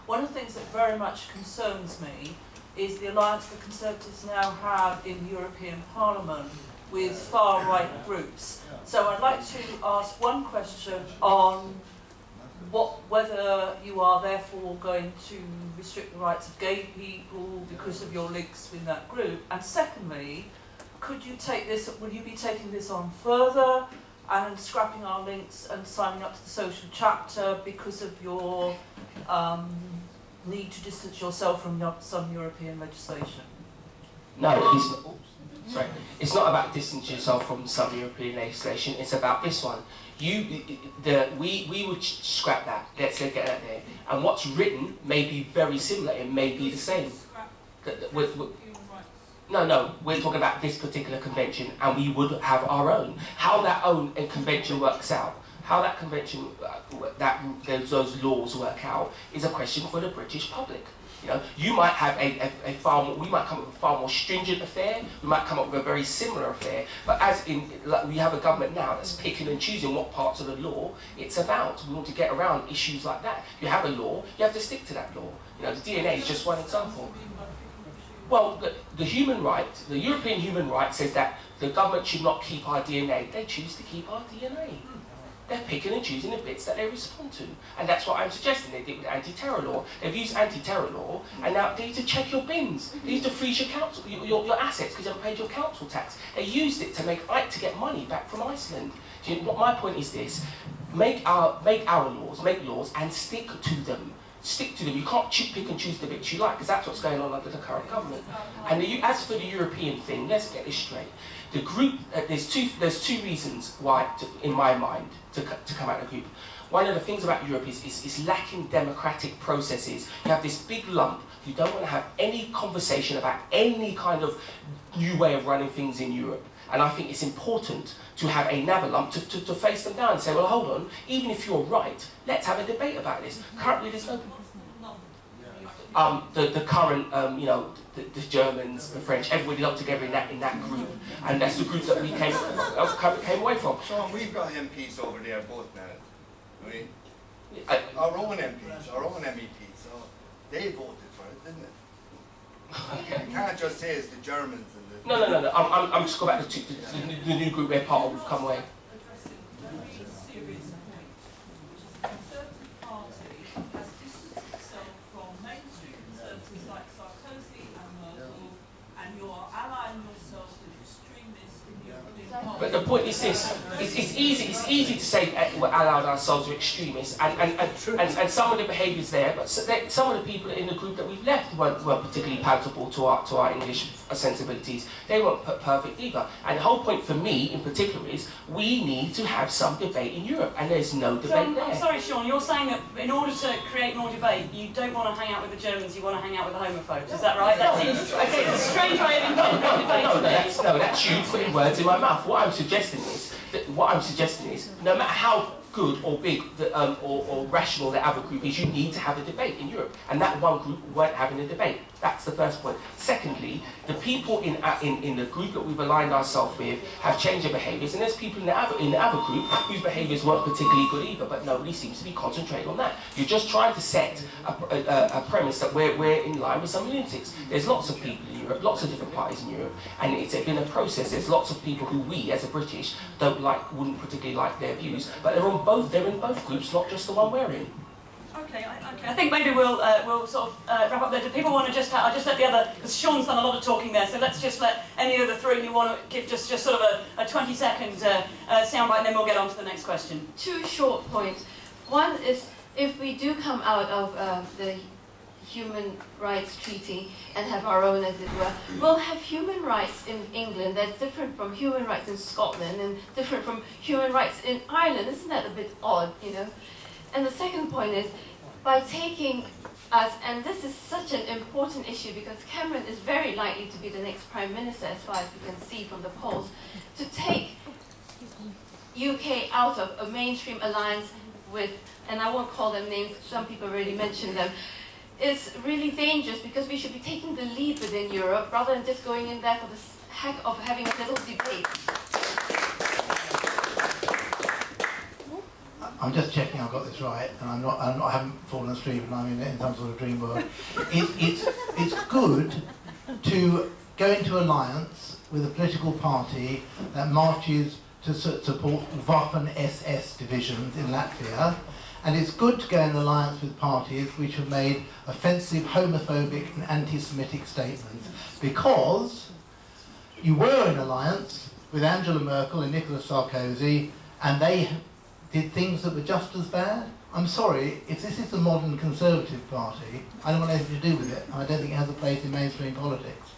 One of the things that very much concerns me is the alliance the Conservatives now have in the European Parliament with far-right groups. So I'd like to ask one question on whether you are therefore going to restrict the rights of gay people because of your links with that group, and secondly, could you take this? Will you be taking this on further and scrapping our links and signing up to the social chapter because of your need to distance yourself from some European legislation? No, it's not about distancing yourself from some European legislation. It's about this one. We would scrap that. Let's get that there. And what's written may be very similar. It may be the same. No, we're talking about this particular convention, and we would have our own. How that own convention works out, how that convention, those laws work out, is a question for the British public. You know, you might have we might come up with a far more stringent affair, we might come up with a very similar affair, but as in, like, we have a government now that's picking and choosing what parts of the law it's about. We want to get around issues like that. If you have a law, you have to stick to that law. You know, the DNA is just one example. Well, the human right, the European human right says that the government should not keep our DNA. They choose to keep our DNA. They're picking and choosing the bits that they respond to. And that's what I'm suggesting they did with anti-terror law. They've used anti-terror law, and now they need to check your bins. They need to freeze your assets because you haven't paid your council tax. They used it to get money back from Iceland. So, you know, my point is this: make laws and stick to them. Stick to them. You can't pick and choose the bits you like, because that's what's going on under the current government. And as for the European thing, let's get this straight. The group, there's two reasons why, in my mind, to come out of the group. One of the things about Europe is lacking democratic processes. You have this big lump. You don't want to have any conversation about any kind of new way of running things in Europe. And I think it's important to have another lump to face them down and say, well, hold on, even if you're right, let's have a debate about this. Currently, there's no... the current, you know, the Germans, the French, everybody got together in that group, and that's the group that we came away from. Shaun, we've got MPs over there both now. I mean, our own MEPs, so they voted for it, didn't it? You can't just say it's the Germans and the... No. I'm just going back to the new group we're part of. We've come away. Like Sarkozy and Merkel, and you're allying yourself with extremists in the European Parliament. But the point is this: it's easy to say we're allied ourselves with extremists, and some of the behaviours there, but some of the people in the group that we've left weren't particularly palatable to our English sensibilities. They weren't perfect either. And the whole point for me, in particular, is we need to have some debate in Europe, and there's no debate there. I'm sorry, Shaun, you're saying that in order to create more debate, you don't want to hang out with the Germans, you want to hang out with the homophobes. Is that right? That seems okay. It's a strange way of interpreting debate. No, that's you putting words in my mouth. What I'm suggesting is, no matter how good or big or rational the other group is, you need to have a debate in Europe, and that one group weren't having a debate. That's the first point. Secondly, the people in the group that we've aligned ourselves with have changed their behaviours, and there's people in the other group whose behaviours weren't particularly good either, but nobody seems to be concentrating on that. You're just trying to set a premise that we're in line with some lunatics. There's lots of people in Europe, lots of different parties in Europe, and it's been a process. There's lots of people who we, as a British, wouldn't particularly like their views, but they're in both groups, not just the one we're in. Okay. I think maybe we'll sort of wrap up there. Do people want to I'll just let the other, because Shaun's done a lot of talking there, so let's just let any of the three who want to give just sort of a 20-second soundbite, and then we'll get on to the next question. Two short points. One is, if we do come out of the Human Rights Treaty and have our own, as it were, we'll have human rights in England that's different from human rights in Scotland and different from human rights in Ireland. Isn't that a bit odd, you know? And the second point is, by taking us, and this is such an important issue because Cameron is very likely to be the next Prime Minister, as far as we can see from the polls, to take UK out of a mainstream alliance with, and I won't call them names, some people already mentioned them, is really dangerous, because we should be taking the lead within Europe rather than just going in there for the heck of having a little debate. I'm just checking I've got this right, and I haven't fallen asleep, and I'm in some sort of dream world. It's good to go into alliance with a political party that marches to support Waffen-SS divisions in Latvia, and it's good to go in alliance with parties which have made offensive, homophobic and anti-Semitic statements, because you were in alliance with Angela Merkel and Nicolas Sarkozy, and they did things that were just as bad. I'm sorry, if this is the modern Conservative Party, I don't want anything to do with it. I don't think it has a place in mainstream politics.